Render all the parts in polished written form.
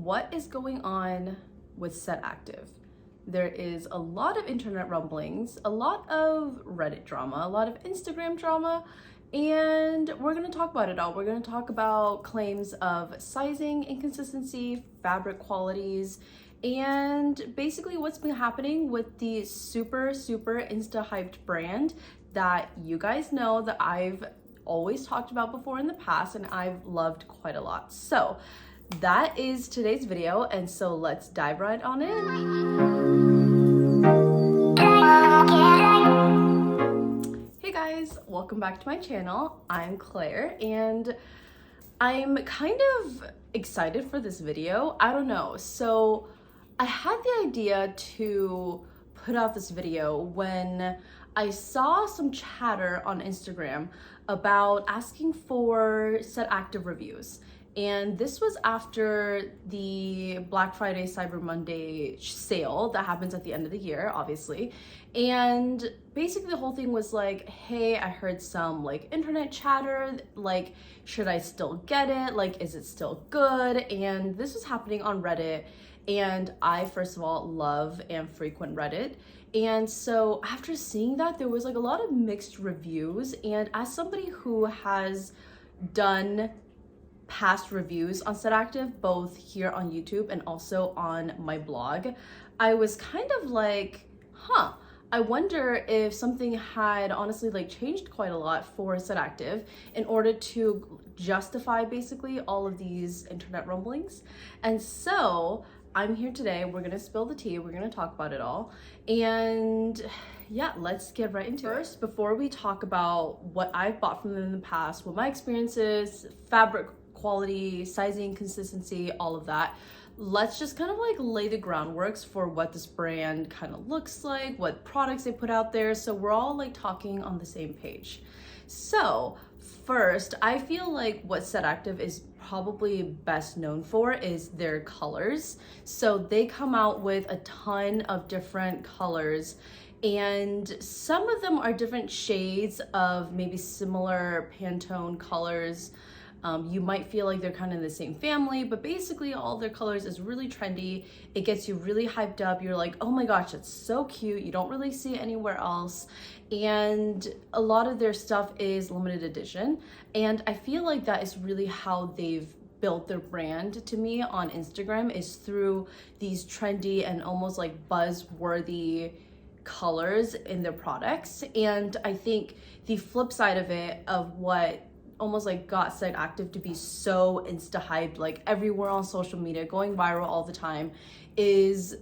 what is going on with Set Active? There is a lot of internet rumblings, a lot of Reddit drama, a lot of Instagram drama, and we're going to talk about it all. We're going to talk about claims of sizing inconsistency, fabric qualities, and basically what's been happening with the super insta hyped brand that you guys know that I've always talked about before in the past and I've loved quite a lot. So that is today's video, and so let's dive right on in. Hey guys, welcome back to my channel. I'm Claire and I'm kind of excited for this video. I don't know. So I had the idea to put out this video when I saw some chatter on Instagram about asking for Set Active reviews. And this was after the Black Friday, Cyber Monday sale that happens at the end of the year, obviously. And basically the whole thing was like, hey, I heard some like internet chatter, like, should I still get it? Like, is it still good? And this was happening on Reddit. And I, first of all, love and frequent Reddit. And so after seeing that, there was like a lot of mixed reviews. And as somebody who has done past reviews on Set Active, both here on YouTube and also on my blog, I was kind of like, I wonder if something had honestly like changed quite a lot for Set Active in order to justify basically all of these internet rumblings. And so I'm here today. We're gonna spill the tea. We're gonna talk about it all. And yeah, let's get right into it. First, before we talk about what I've bought from them in the past, what my experience is, fabric quality, sizing, consistency, all of that, let's just kind of like lay the groundworks for what this brand kind of looks like, what products they put out there, so we're all like talking on the same page. So first, I feel like what Set Active is probably best known for is their colors. So they come out with a ton of different colors, and some of them are different shades of maybe similar Pantone colors. You might feel like they're kind of in the same family, but basically all their colors is really trendy. It gets you really hyped up. You're like, oh my gosh, it's so cute. You don't really see it anywhere else. And a lot of their stuff is limited edition. And I feel like that is really how they've built their brand to me on Instagram, is through these trendy and almost like buzzworthy colors in their products. And I think the flip side of it, of what almost like got Set Active to be so insta hyped, like everywhere on social media, going viral all the time, is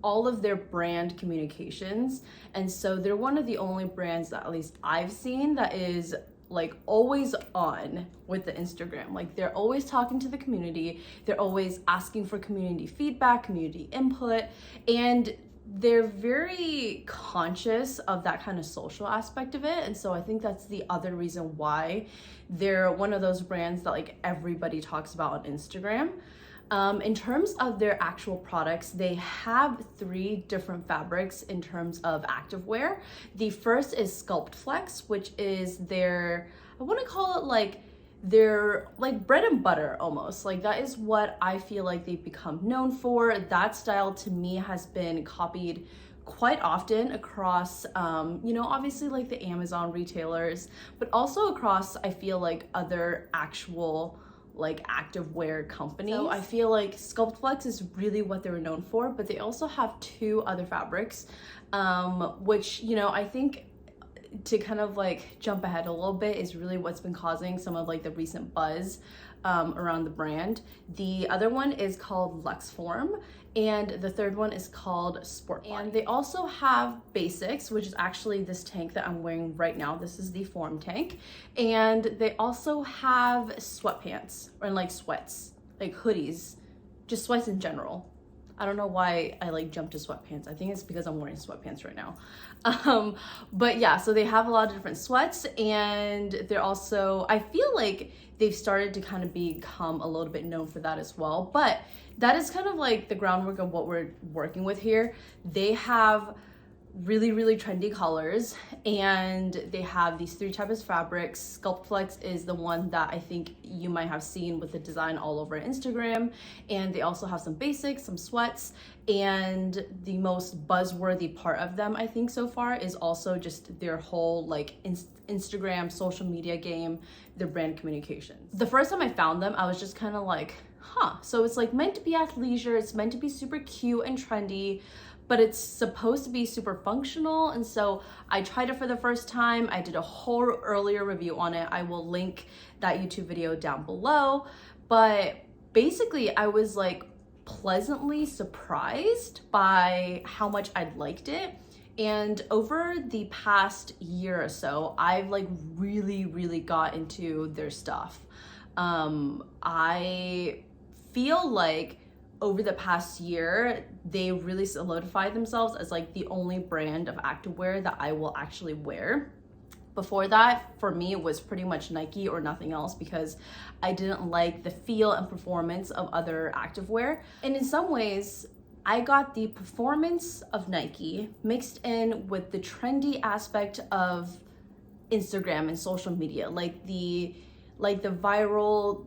all of their brand communications. And so they're one of the only brands that at least I've seen that is like always on with the Instagram. Like they're always talking to the community, they're always asking for community feedback, community input, and they're very conscious of that kind of social aspect of it. And so I think that's the other reason why they're one of those brands that like everybody talks about on Instagram. In terms of their actual products, they have 3 different fabrics in terms of activewear. The first is SCULPTFLEX, which is their, I want to call it like they're like bread and butter almost. Like that is what I feel like they've become known for. That style to me has been copied quite often across, you know, obviously like the Amazon retailers, but also across, I feel like other actual like activewear companies. So I feel like SCULPTFLEX is really what they were known for, but they also have 2 other fabrics, which, you know, I think to kind of like jump ahead a little bit is really what's been causing some of like the recent buzz around the brand. The other one is called Luxform, and the third one is called SPORTBODY. And they also have basics, which is actually this tank that I'm wearing right now. This is the Form tank. And they also have sweatpants, or like sweats, like hoodies, just sweats in general. I don't know why I like jumped to sweatpants. I think it's because I'm wearing sweatpants right now. But yeah, so they have a lot of different sweats, and they're also, I feel like they've started to kind of become a little bit known for that as well. But that is kind of like the groundwork of what we're working with here. They have really trendy colors, and they have these 3 types of fabrics. SCULPTFLEX is the one that I think you might have seen with the design all over Instagram, and they also have some basics, some sweats, and the most buzzworthy part of them I think so far is also just their whole like Instagram social media game, their brand communications. The first time I found them, I was just kind of like, so it's like meant to be athleisure, it's meant to be super cute and trendy, but it's supposed to be super functional. And so I tried it for the first time. I did a whole earlier review on it. I will link that YouTube video down below. But basically I was like pleasantly surprised by how much I liked it. And over the past year or so, I've like really got into their stuff. I feel like over the past year, they really solidified themselves as like the only brand of activewear that I will actually wear. Before that, for me, it was pretty much Nike or nothing else because I didn't like the feel and performance of other activewear. And in some ways, I got the performance of Nike mixed in with the trendy aspect of Instagram and social media, like the viral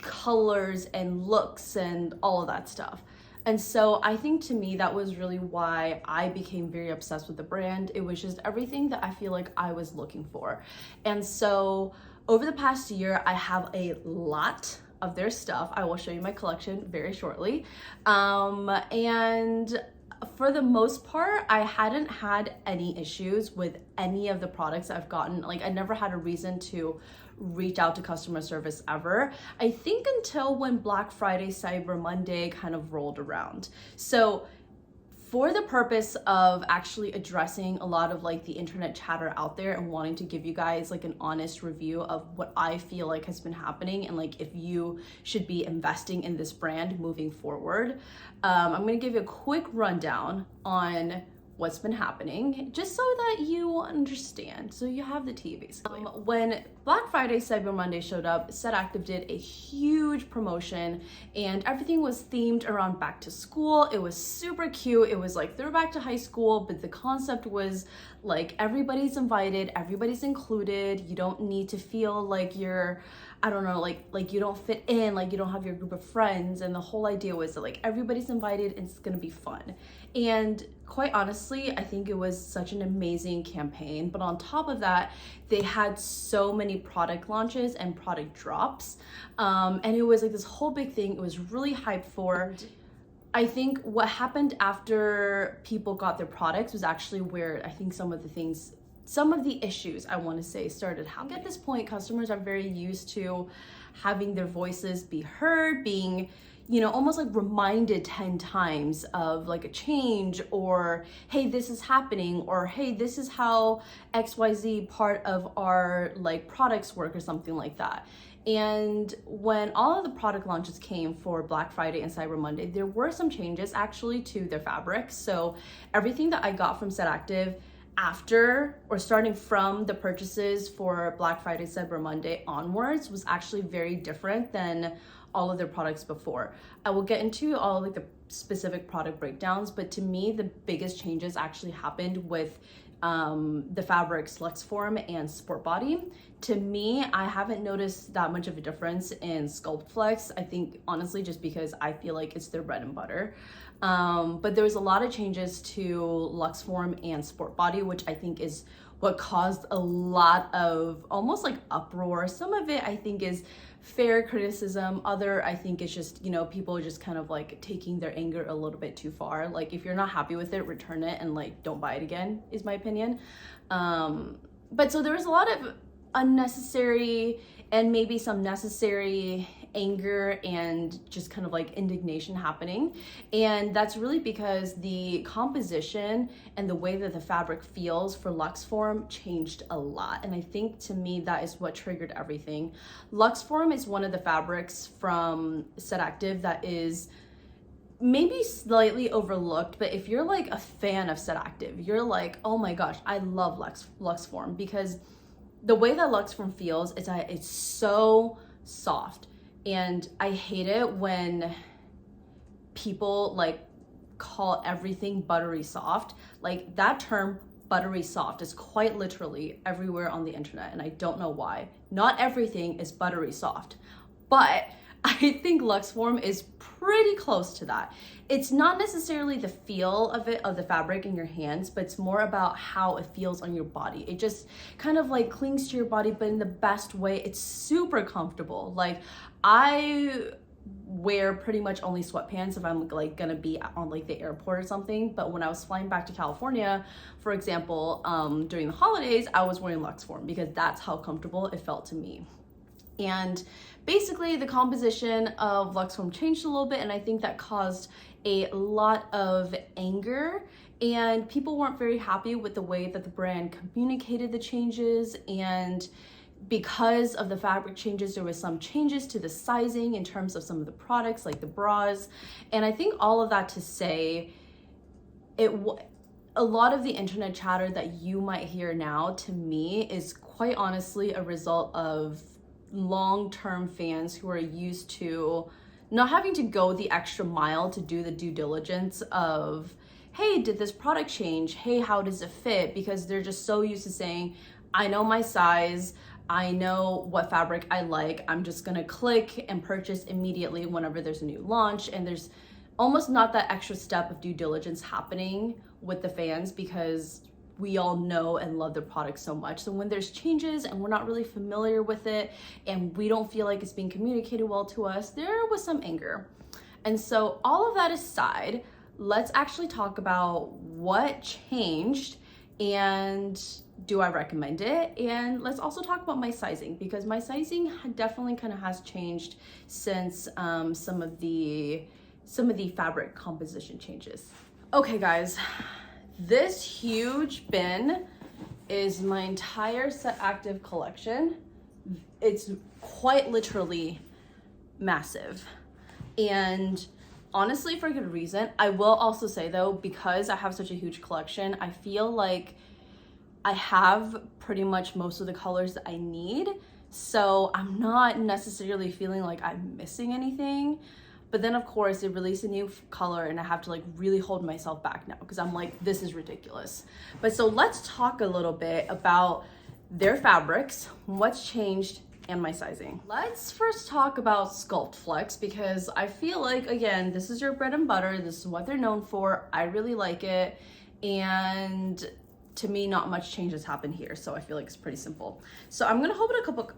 colors and looks and all of that stuff. And so I think to me that was really why I became very obsessed with the brand. It was just everything that I feel like I was looking for. And so over the past year, I have a lot of their stuff. I will show you my collection very shortly. And for the most part, I hadn't had any issues with any of the products I've gotten. Like I never had a reason to reach out to customer service ever. I think until when Black Friday, Cyber Monday kind of rolled around. So for the purpose of actually addressing a lot of like the internet chatter out there and wanting to give you guys like an honest review of what I feel like has been happening and like if you should be investing in this brand moving forward, I'm gonna give you a quick rundown on what's been happening, just so that you understand, so you have the tea basically. When Black Friday, Cyber Monday showed up, Set Active did a huge promotion and everything was themed around back to school. It was super cute. It was like throwback to high school, but the concept was like everybody's invited, everybody's included. You don't need to feel like you're, I don't know, like you don't fit in, like you don't have your group of friends. And the whole idea was that like everybody's invited and it's gonna be fun. And quite honestly, I think it was such an amazing campaign. But on top of that, they had so many product launches and product drops. And it was like this whole big thing. It was really hyped for. I think what happened after people got their products was actually where I think some of the issues I want to say started happening. At this point, customers are very used to having their voices be heard, being, you know, almost like reminded 10 times of like a change, or hey, this is happening, or hey, this is how XYZ part of our like products work, or something like that. And when all of the product launches came for Black Friday and Cyber Monday, there were some changes actually to their fabrics. So everything that I got from Set Active after or starting from the purchases for Black Friday, Cyber Monday onwards was actually very different than all of their products before. I will get into all like the specific product breakdowns, but to me, the biggest changes actually happened with the fabrics Luxform and SPORTBODY. To me, I haven't noticed that much of a difference in SCULPTFLEX. I think honestly, just because I feel like it's their bread and butter. But there was a lot of changes to Luxform and SPORTBODY, which I think is what caused a lot of almost like uproar. Some of it I think is fair criticism. Other I think is just, you know, people just kind of like taking their anger a little bit too far. Like if you're not happy with it, return it and like don't buy it again, is my opinion. But so there was a lot of unnecessary and maybe some necessary anger and just kind of like indignation happening. And that's really because the composition and the way that the fabric feels for Luxform changed a lot. And I think to me, that is what triggered everything. Luxform is one of the fabrics from Set Active that is maybe slightly overlooked, but if you're like a fan of Set Active, you're like, oh my gosh, I love Luxform, because the way that Luxform feels is that it's so soft. And I hate it when people like call everything buttery soft. Like that term buttery soft is quite literally everywhere on the internet, and I don't know why. Not everything is buttery soft, but I think Luxform is pretty close to that. It's not necessarily the feel of it, of the fabric in your hands, but it's more about how it feels on your body. It just kind of like clings to your body, but in the best way. It's super comfortable. Like I wear pretty much only sweatpants if I'm like gonna be on like the airport or something, but when I was flying back to California, for example, during the holidays, I was wearing Luxform because that's how comfortable it felt to me. And basically the composition of Luxform changed a little bit, and I think that caused a lot of anger, and people weren't very happy with the way that the brand communicated the changes. And because of the fabric changes, there was some changes to the sizing in terms of some of the products like the bras. And I think all of that to say, a lot of the internet chatter that you might hear now, to me, is quite honestly a result of long-term fans who are used to not having to go the extra mile to do the due diligence of, hey, did this product change? Hey, how does it fit? Because they're just so used to saying, I know my size, I know what fabric I like, I'm just gonna click and purchase immediately whenever there's a new launch. And there's almost not that extra step of due diligence happening with the fans because we all know and love the product so much. So when there's changes and we're not really familiar with it and we don't feel like it's being communicated well to us, there was some anger. And so all of that aside, let's actually talk about what changed and do I recommend it? And let's also talk about my sizing, because my sizing definitely kind of has changed since some of the fabric composition changes. Okay guys, this huge bin is my entire Set Active collection. It's quite literally massive, and honestly for good reason. I will also say though, because I have such a huge collection, I feel like I have pretty much most of the colors that I need, so I'm not necessarily feeling like I'm missing anything. But then of course they release a new color and I have to like really hold myself back now because I'm like, this is ridiculous. But so let's talk a little bit about their fabrics, what's changed, and my sizing. Let's first talk about SCULPTFLEX, because I feel like, again, this is your bread and butter. This is what they're known for. I really like it. And to me, not much change has happened here. So I feel like it's pretty simple. So I'm gonna open a couple,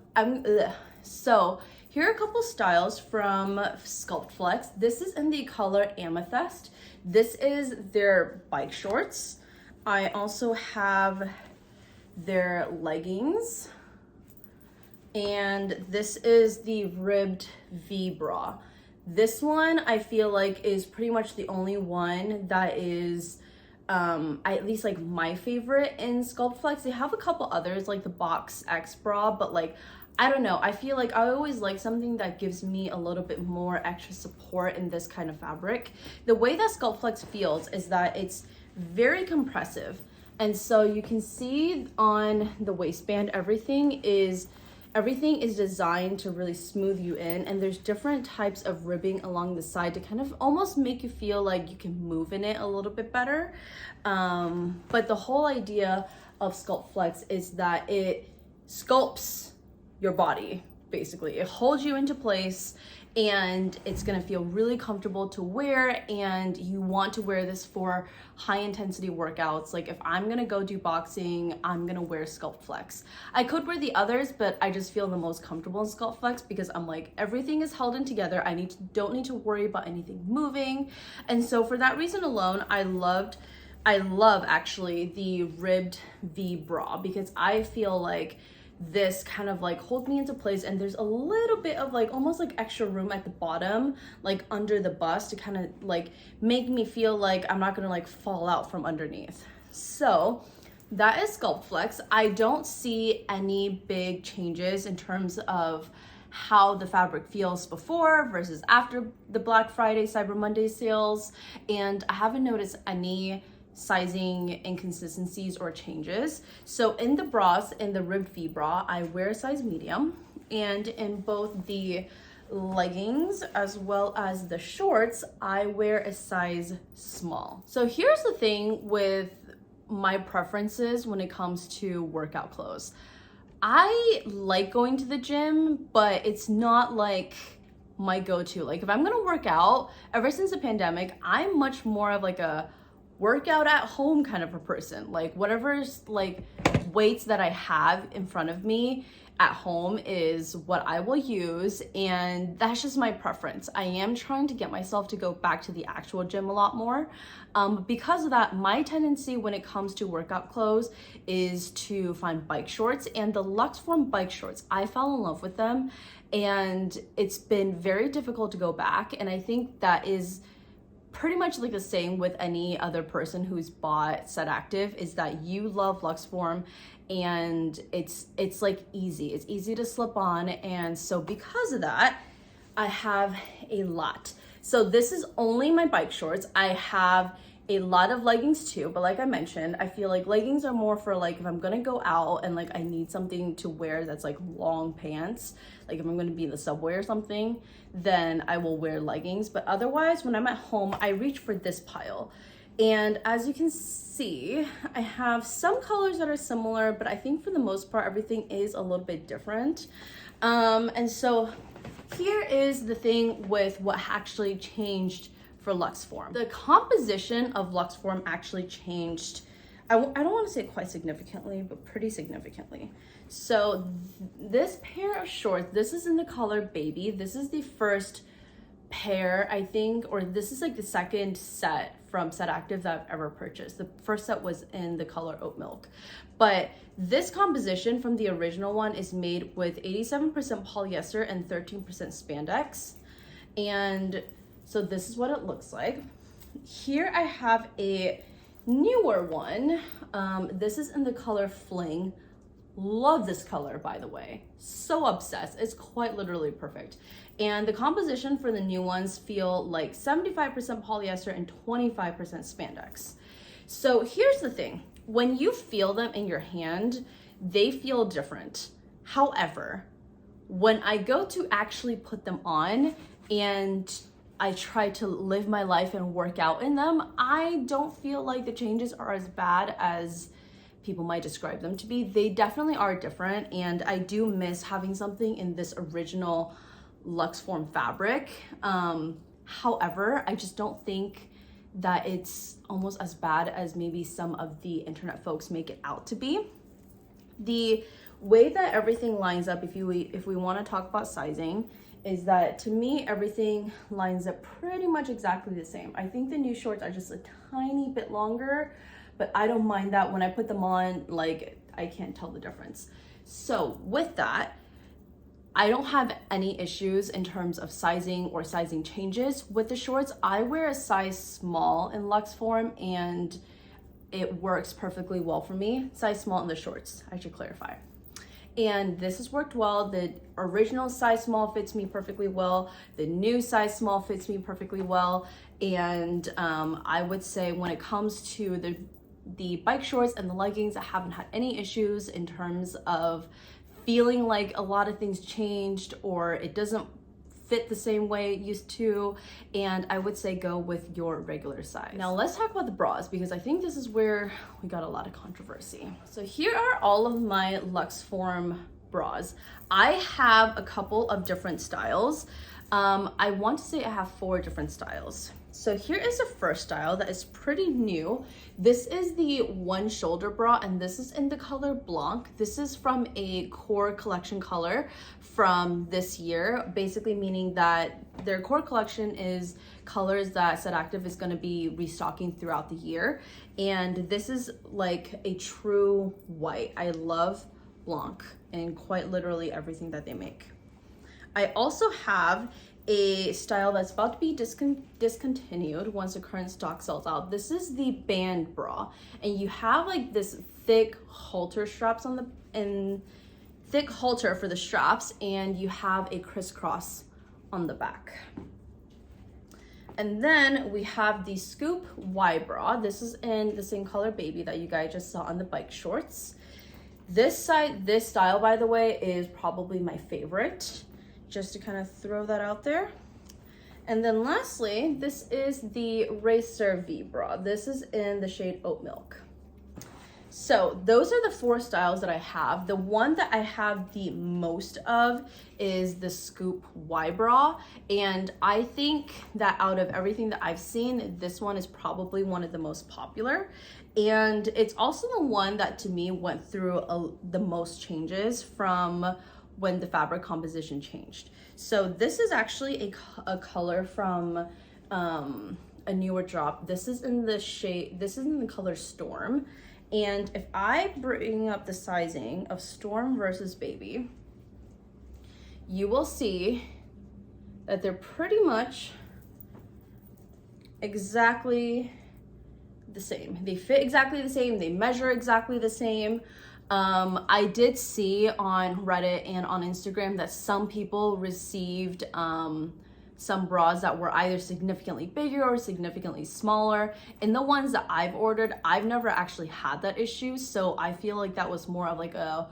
so here are a couple styles from SCULPTFLEX. This is in the color Amethyst. This is their bike shorts. I also have their leggings. And this is the ribbed V bra. This one I feel like is pretty much the only one that is at least like my favorite in SCULPTFLEX. They have a couple others like the Box X bra, but like, I don't know, I feel like I always like something that gives me a little bit more extra support in this kind of fabric. The way that SCULPTFLEX feels is that it's very compressive. And so you can see on the waistband, everything is designed to really smooth you in, and there's different types of ribbing along the side to kind of almost make you feel like you can move in it a little bit better. But the whole idea of SCULPTFLEX is that it sculpts your body, basically. It holds you into place and it's gonna feel really comfortable to wear, and you want to wear this for high intensity workouts. Like if I'm gonna go do boxing, I'm gonna wear SCULPTFLEX. I could wear the others, but I just feel the most comfortable in SCULPTFLEX because I'm like, everything is held in together. I don't need to worry about anything moving. And so for that reason alone, I love actually the ribbed V bra, because I feel like this kind of like holds me into place, and there's a little bit of like almost like extra room at the bottom, like under the bust, to kind of like make me feel like I'm not gonna like fall out from underneath. So that is SCULPTFLEX. I don't see any big changes in terms of how the fabric feels before versus after the Black Friday, Cyber Monday sales, and I haven't noticed any sizing inconsistencies or changes. So in the bras, in the ribbed V bra, I wear a size medium, and in both the leggings as well as the shorts, I wear a size small. So here's the thing with my preferences when it comes to workout clothes. I like going to the gym, but it's not like my go-to. Like if I'm gonna work out, ever since the pandemic, I'm much more of like a workout at home kind of a person. Like whatever's like weights that I have in front of me at home is what I will use, and that's just my preference. I am trying to get myself to go back to the actual gym a lot more. Because of that, my tendency when it comes to workout clothes is to find bike shorts, and the Luxform bike shorts, I fell in love with them, and it's been very difficult to go back. And I think that is pretty much like the same with any other person who's bought Set Active, is that you love Luxform, and it's like easy. It's easy to slip on, and so because of that, I have a lot. So this is only my bike shorts. I have a lot of leggings too, but like I mentioned, I feel like leggings are more for like if I'm gonna go out and like I need something to wear that's like long pants, like if I'm gonna be in the subway or something, then I will wear leggings. But otherwise, when I'm at home, I reach for this pile. And as you can see, I have some colors that are similar, but I think for the most part, everything is a little bit different. And so here is the thing with what actually changed for Luxform. The composition of Luxform actually changed, I don't want to say quite significantly, but pretty significantly. So this pair of shorts, this is in the color Baby. This is the first pair, I think, or this is like the second set from Set Active that I've ever purchased. The first set was in the color Oat Milk. But this composition from the original one is made with 87% polyester and 13% spandex. And so this is what it looks like. Here I have a newer one. This is in the color Fling. Love this color, by the way. So obsessed. It's quite literally perfect. And the composition for the new ones feel like 75% polyester and 25% spandex. So here's the thing. When you feel them in your hand, they feel different. However, when I go to actually put them on and I try to live my life and work out in them, I don't feel like the changes are as bad as people might describe them to be. They definitely are different, and I do miss having something in this original Luxform fabric. However, I just don't think that it's almost as bad as maybe some of the internet folks make it out to be. The way that everything lines up, if we want to talk about sizing, is that to me everything lines up pretty much exactly the same. I think the new shorts are just a tiny bit longer, but I don't mind that. When I put them on, like, I can't tell the difference. So with that, I don't have any issues in terms of sizing or sizing changes with the shorts. I wear a size small in Luxform, and it works perfectly well for me. Size small in the shorts, I should clarify. And this has worked well. The original size small fits me perfectly well. The new size small fits me perfectly well. And I would say when it comes to the bike shorts and the leggings, I haven't had any issues in terms of feeling like a lot of things changed or it doesn't fit the same way it used to. And I would say go with your regular size. Now let's talk about the bras, because I think this is where we got a lot of controversy. So here are all of my Luxform bras. I have a couple of different styles. I want to say I have 4 different styles. So here is the first style that is pretty new. This is the one shoulder bra, and this is in the color Blanc. This is from a core collection color from this year, basically meaning that their core collection is colors that Set Active is going to be restocking throughout the year. And this is like a true white. I love Blanc and quite literally everything that they make. I also have a style that's about to be discontinued once the current stock sells out. This is the band bra, and you have like this thick halter straps on thick halter for the straps, and you have a crisscross on the back. And then we have the Scoop Y bra. This is in the same color Baby that you guys just saw on the bike shorts. This style, by the way, is probably my favorite. just to kind of throw that out there. And then lastly, this is the Racer V bra. This is in the shade Oat Milk. So those are the 4 styles that I have. The one that I have the most of is the Scoop Y bra. And I think that out of everything that I've seen, this one is probably one of the most popular. And it's also the one that to me went through the most changes from when the fabric composition changed. So this is actually a color from a newer drop. This is in the shade, this is in the color Storm. And if I bring up the sizing of Storm versus Baby, you will see that they're pretty much exactly the same. They fit exactly the same, they measure exactly the same. I did see on Reddit and on Instagram that some people received some bras that were either significantly bigger or significantly smaller. And the ones that I've ordered, I've never actually had that issue. So I feel like that was more of like a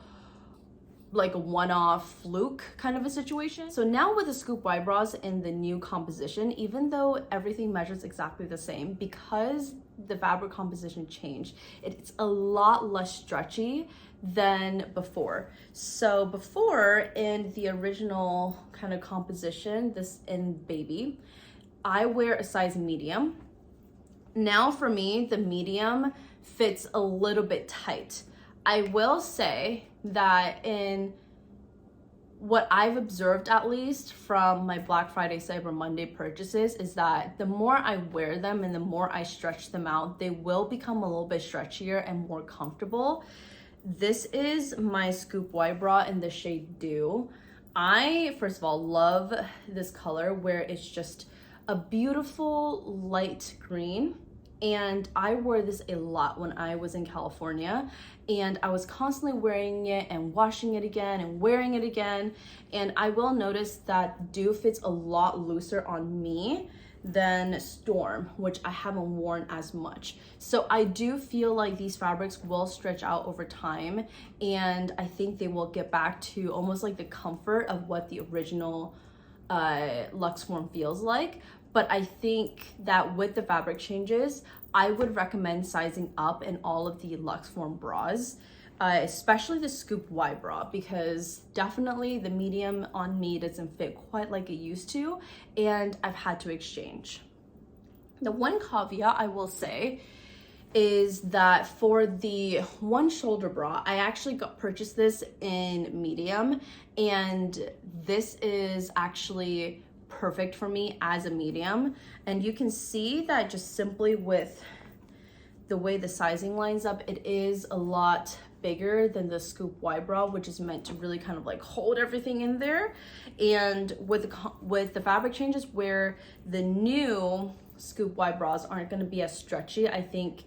one-off fluke kind of a situation. So now with the Scoop Y bras in the new composition, even though everything measures exactly the same, because the fabric composition changed, it's a lot less stretchy than before. So before, in the original kind of composition, this in Baby, I wear a size medium. Now for me, the medium fits a little bit tight. I will say that in what I've observed, at least from my Black Friday, Cyber Monday purchases, is that the more I wear them and the more I stretch them out, they will become a little bit stretchier and more comfortable. This is my Scoop Y bra in the shade Dew. I, first of all, love this color where it's just a beautiful light green. And I wore this a lot when I was in California, and I was constantly wearing it and washing it again and wearing it again. And I will notice that Dew fits a lot looser on me than Storm, which I haven't worn as much. So I do feel like these fabrics will stretch out over time, and I think they will get back to almost like the comfort of what the original Luxform feels like. But I think that with the fabric changes, I would recommend sizing up in all of the Luxform bras, especially the Scoop Y bra, because definitely the medium on me doesn't fit quite like it used to, and I've had to exchange. The one caveat I will say is that for the one shoulder bra, I actually purchased this in medium, and this is actually perfect for me as a medium. And you can see that just simply with the way the sizing lines up, it is a lot bigger than the Scoop Y bra, which is meant to really kind of like hold everything in there. And with the fabric changes, where the new Scoop Y bras aren't going to be as stretchy, I think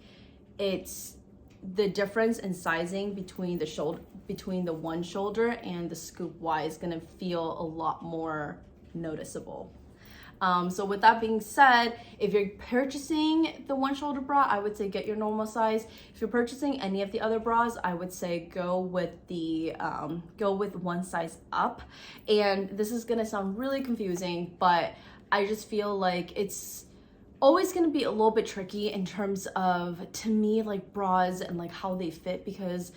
it's the difference in sizing between the one shoulder and the Scoop Y is going to feel a lot more noticeable. So with that being said, if you're purchasing the one shoulder bra, I would say get your normal size. If you're purchasing any of the other bras, I would say go with one size up. And this is gonna sound really confusing, but I just feel like it's always going to be a little bit tricky in terms of, to me, like bras and like how they fit, because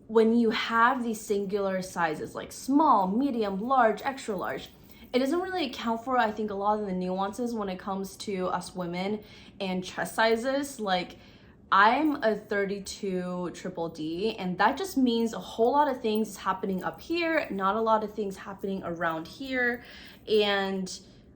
when you have these singular sizes like small, medium, large, extra large, it doesn't really account for, I think, a lot of the nuances when it comes to us women and chest sizes. Like, I'm a 32 triple D, and that just means a whole lot of things happening up here, not a lot of things happening around here. And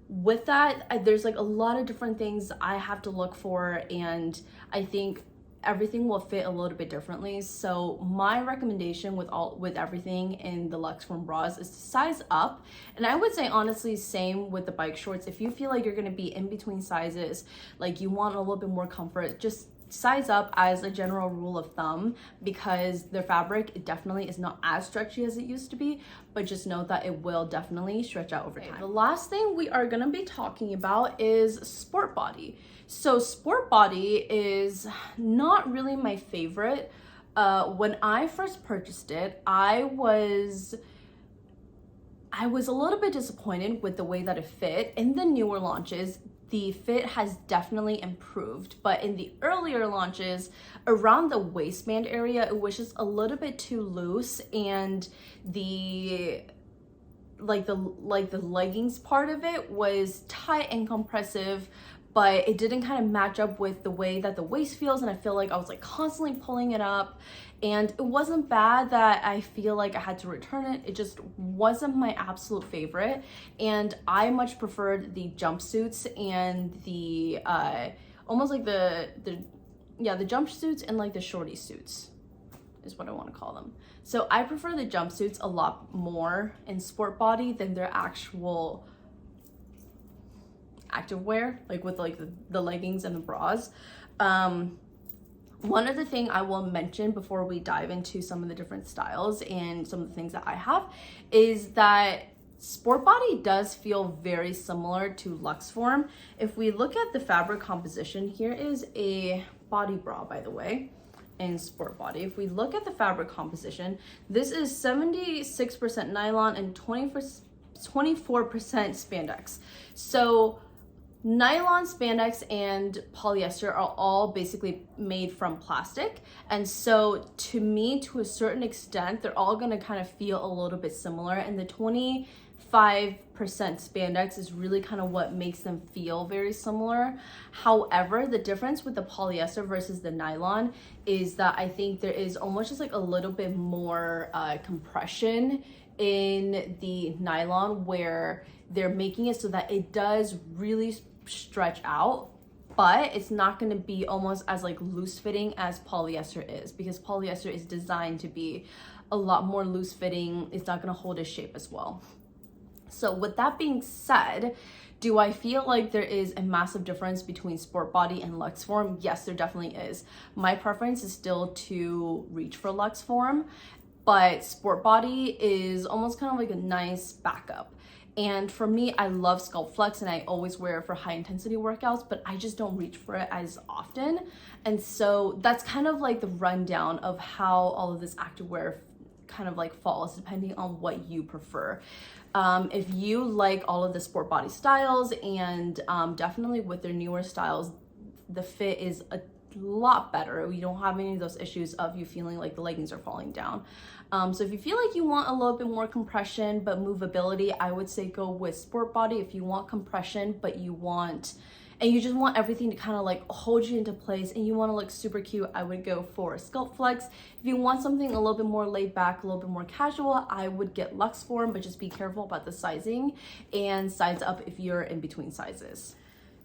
with that, there's like a lot of different things I have to look for, and I think everything will fit a little bit differently. So my recommendation with everything in the Luxform bras is to size up. And I would say honestly, same with the bike shorts. If you feel like you're going to be in between sizes, like you want a little bit more comfort, just size up as a general rule of thumb, because the fabric, it definitely is not as stretchy as it used to be, but just know that it will definitely stretch out over time. The last thing we are going to be talking about is SPORTBODY. So SPORTBODY is not really my favorite. When I first purchased it, I was I was a little bit disappointed with the way that it fit. In the newer launches, the fit has definitely improved, but in the earlier launches, around the waistband area, it was just a little bit too loose, and the leggings part of it was tight and compressive, but it didn't kind of match up with the way that the waist feels, and I feel like I was like constantly pulling it up, and it wasn't bad that I feel like I had to return it. It just wasn't my absolute favorite, and I much preferred the jumpsuits and the almost like the jumpsuits and like the shorty suits is what I want to call them. So I prefer the jumpsuits a lot more in Sport Body than their actual activewear, like with like the leggings and the bras. One other thing I will mention before we dive into some of the different styles and some of the things that I have is that Sport Body does feel very similar to Luxform. If we look at the fabric composition, here is a body bra, by the way, in Sport Body. If we look at the fabric composition, this is 76% nylon and 24% spandex. So nylon, spandex, and polyester are all basically made from plastic, and so to me, to a certain extent, they're all going to kind of feel a little bit similar, and the 25% spandex is really kind of what makes them feel very similar. However, the difference with the polyester versus the nylon is that I think there is almost just like a little bit more compression in the nylon, where they're making it so that it does really stretch out, but it's not going to be almost as like loose fitting as polyester is, because polyester is designed to be a lot more loose fitting. It's not going to hold its shape as well. So with that being said, do I feel like there is a massive difference between Sport Body and Luxform? Yes, there definitely is. My preference is still to reach for Luxform, but Sport Body is almost kind of like a nice backup. And for me, I love SCULPTFLEX and I always wear it for high intensity workouts, but I just don't reach for it as often. And so that's kind of like the rundown of how all of this activewear kind of like falls depending on what you prefer. If you like all of the Sport Body styles, and definitely with their newer styles, the fit is a lot better. You don't have any of those issues of you feeling like the leggings are falling down. So if you feel like you want a little bit more compression but movability, I would say go with Sport Body. If you want compression but you just want everything to kind of like hold you into place and you want to look super cute, I would go for SCULPTFLEX. If you want something a little bit more laid back, a little bit more casual, I would get Luxform, but just be careful about the sizing and size up if you're in between sizes.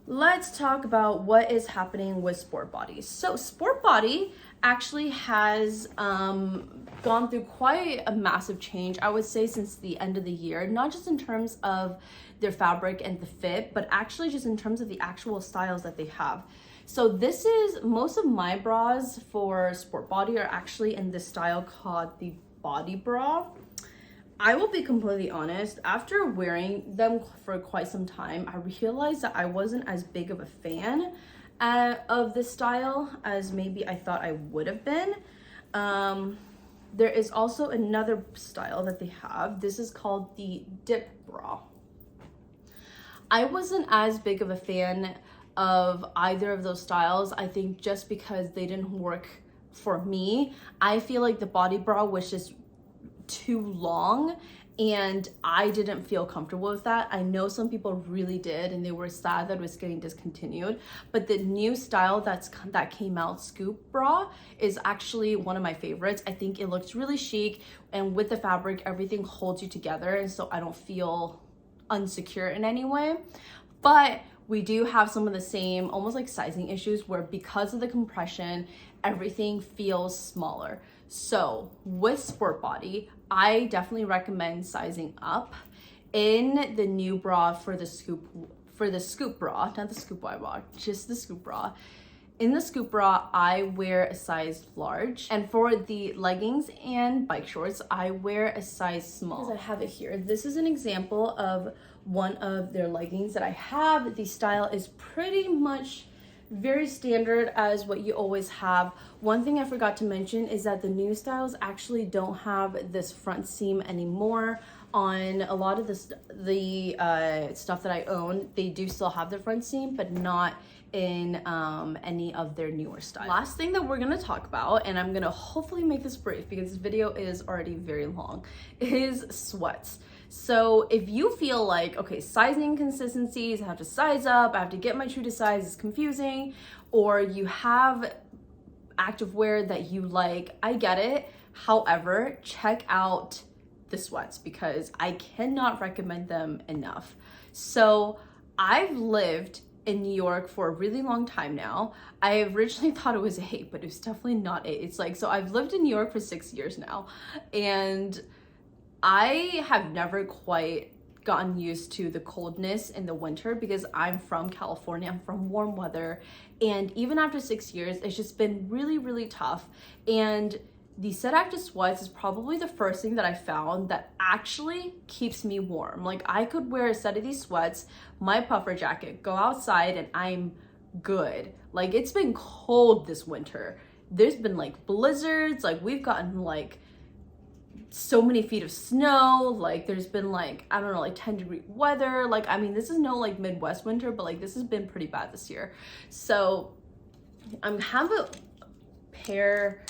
Let's talk about what is happening with Sport Body. So Sport Body actually has gone through quite a massive change, I would say, since the end of the year, not just in terms of their fabric and the fit, but actually just in terms of the actual styles that they have. So this is, most of my bras for Sport Body are actually in this style called the body bra. I will be completely honest, after wearing them for quite some time, I realized that I wasn't as big of a fan of this style as maybe I thought I would have been. There is also another style that they have. This is called the dip bra. I wasn't as big of a fan of either of those styles. I think just because they didn't work for me. I feel like the body bra was just too long and I didn't feel comfortable with that. I know some people really did and they were sad that it was getting discontinued, but the new style that came out, Scoop Bra, is actually one of my favorites. I think it looks really chic, and with the fabric everything holds you together, and so I don't feel unsecure in any way. But we do have some of the same almost like sizing issues where because of the compression everything feels smaller. So with Sport Body, I definitely recommend sizing up. In the new bra for the Scoop Bra, not the Scoop Wide bra, just the Scoop Bra. In the Scoop Bra, I wear a size large, and for the leggings and bike shorts, I wear a size small. As I have it here, this is an example of one of their leggings that I have. The style is pretty much very standard as what you always have. One thing I forgot to mention is that the new styles actually don't have this front seam anymore. on a lot of the stuff that I own, they do still have the front seam, but not in any of their newer styles. Last thing that we're gonna talk about, and I'm gonna hopefully make this brief because this video is already very long, is sweats. So if you feel like, okay, sizing consistencies, I have to size up, I have to get my true to size, it's confusing, or you have activewear that you like, I get it. However, check out the sweats because I cannot recommend them enough. So I've lived in New York for a really long time now. I originally thought it was 8, but it was definitely not 8. It's like, so I've lived in New York for 6 years now, and I have never quite gotten used to the coldness in the winter because I'm from California, I'm from warm weather, and even after 6 years, it's just been really, really tough. And the Set Active sweats is probably the first thing that I found that actually keeps me warm. Like, I could wear a set of these sweats, my puffer jacket, go outside, and I'm good. Like, it's been cold this winter. There's been like blizzards, like we've gotten like so many feet of snow, like there's been like, I don't know, like 10-degree weather. Like, I mean, this is no like Midwest winter, but like this has been pretty bad this year. So I have a pair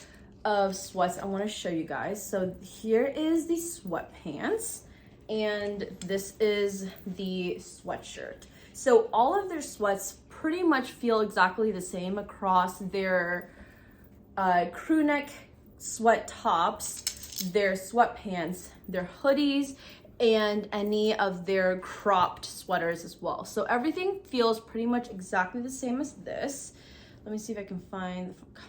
of sweats I want to show you guys. So here is the sweatpants, and this is the sweatshirt. So all of their sweats pretty much feel exactly the same across their crew neck sweat tops, their sweatpants, their hoodies, and any of their cropped sweaters as well. So everything feels pretty much exactly the same as this. Let me see if I can find the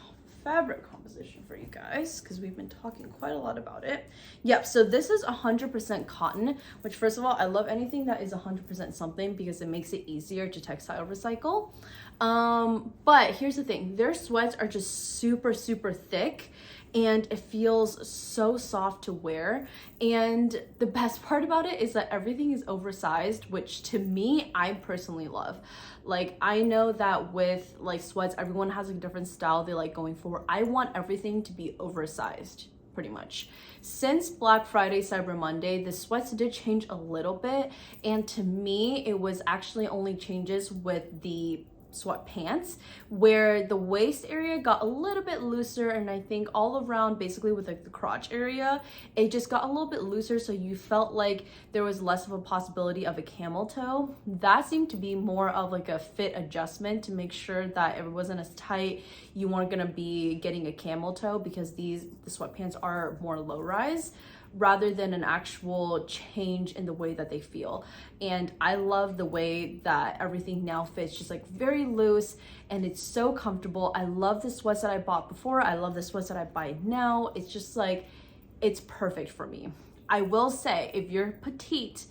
fabric composition for you guys because we've been talking quite a lot about it. Yep, so this is 100% cotton, which first of all, I love anything that is 100% something because it makes it easier to textile recycle. But here's the thing, their sweats are just super, super thick, and it feels so soft to wear. And the best part about it is that everything is oversized, which to me, I personally love. Like, I know that with like sweats, everyone has a different style they like going for. I want everything to be oversized, pretty much. Since Black Friday, Cyber Monday, the sweats did change a little bit. And to me, it was actually only changes with the sweatpants, where the waist area got a little bit looser, and I think all around, basically with like the crotch area, it just got a little bit looser, so you felt like there was less of a possibility of a camel toe. That seemed to be more of like a fit adjustment to make sure that it wasn't as tight, you weren't gonna be getting a camel toe, because the sweatpants are more low rise rather than an actual change in the way that they feel. And I love the way that everything now fits just like very loose, and it's so comfortable. I love the sweats that I bought before. I love the sweats that I buy now. It's just like, it's perfect for me. I will say, if you're petite,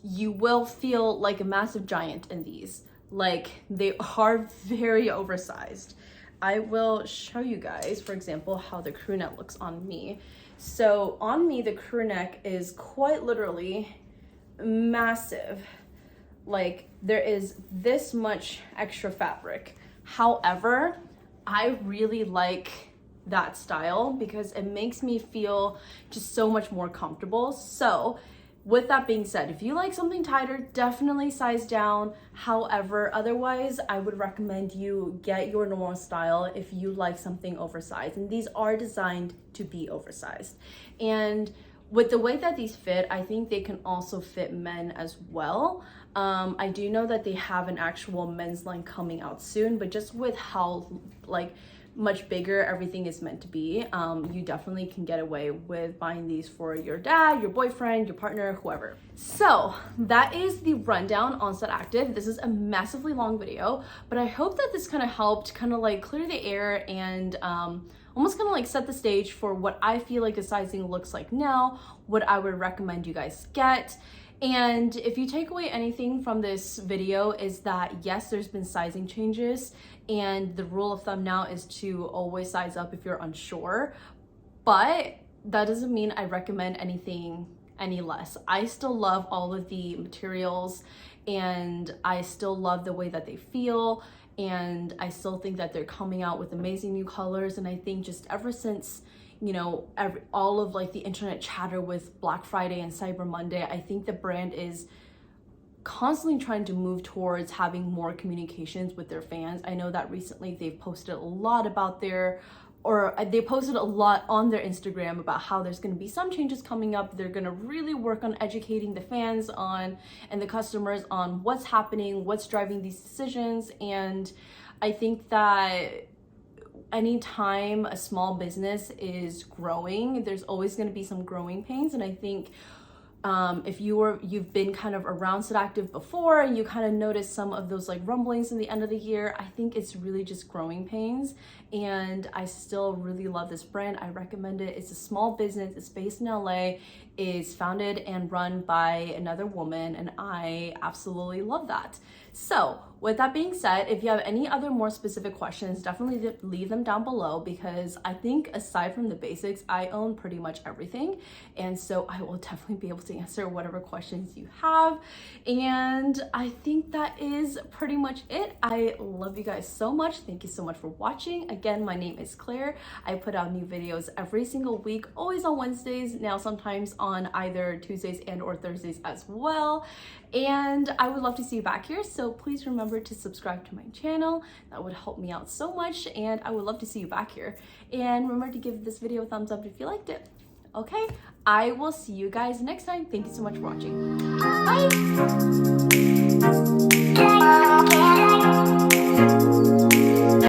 you will feel like a massive giant in these. Like, they are very oversized. I will show you guys, for example, how the crew neck looks on me. So on me, the crew neck is quite literally massive. Like, there is this much extra fabric. However, I really like that style because it makes me feel just so much more comfortable. So with that being said, if you like something tighter, definitely size down. However, otherwise, I would recommend you get your normal style if you like something oversized. And these are designed to be oversized. And with the way that these fit, I think they can also fit men as well. I do know that they have an actual men's line coming out soon, but just with how like much bigger everything is meant to be, you definitely can get away with buying these for your dad, your boyfriend, your partner, whoever. So that is the rundown on Set Active. This is a massively long video, but I hope that this kind of helped kind of like clear the air and almost kind of like set the stage for what I feel like the sizing looks like now, what I would recommend you guys get. And if you take away anything from this video is that yes, there's been sizing changes, and the rule of thumb now is to always size up if you're unsure, but that doesn't mean I recommend anything any less. I still love all of the materials, and I still love the way that they feel, and I still think that they're coming out with amazing new colors. And I think just ever since, you know, all of like the internet chatter with Black Friday and Cyber Monday, I think the brand is constantly trying to move towards having more communications with their fans. I know that recently they've posted a lot about they posted a lot on their Instagram about how there's going to be some changes coming up. They're going to really work on educating the fans and the customers on what's happening, what's driving these decisions. And I think that anytime a small business is growing, there's always going to be some growing pains. And I think if you've been kind of around SitActive before and you kind of notice some of those like rumblings in the end of the year, I think it's really just growing pains. And I still really love this brand. I recommend it. It's a small business. It's based in LA. It's founded and run by another woman, and I absolutely love that. So with that being said, if you have any other more specific questions, definitely leave them down below, because I think aside from the basics, I own pretty much everything. And so I will definitely be able to answer whatever questions you have. And I think that is pretty much it. I love you guys so much. Thank you so much for watching. Again, my name is Claire. I put out new videos every single week, always on Wednesdays, now sometimes on either Tuesdays and or Thursdays as well. And I would love to see you back here. So please remember to subscribe to my channel. That would help me out so much. And I would love to see you back here. And remember to give this video a thumbs up if you liked it. Okay, I will see you guys next time. Thank you so much for watching. Bye.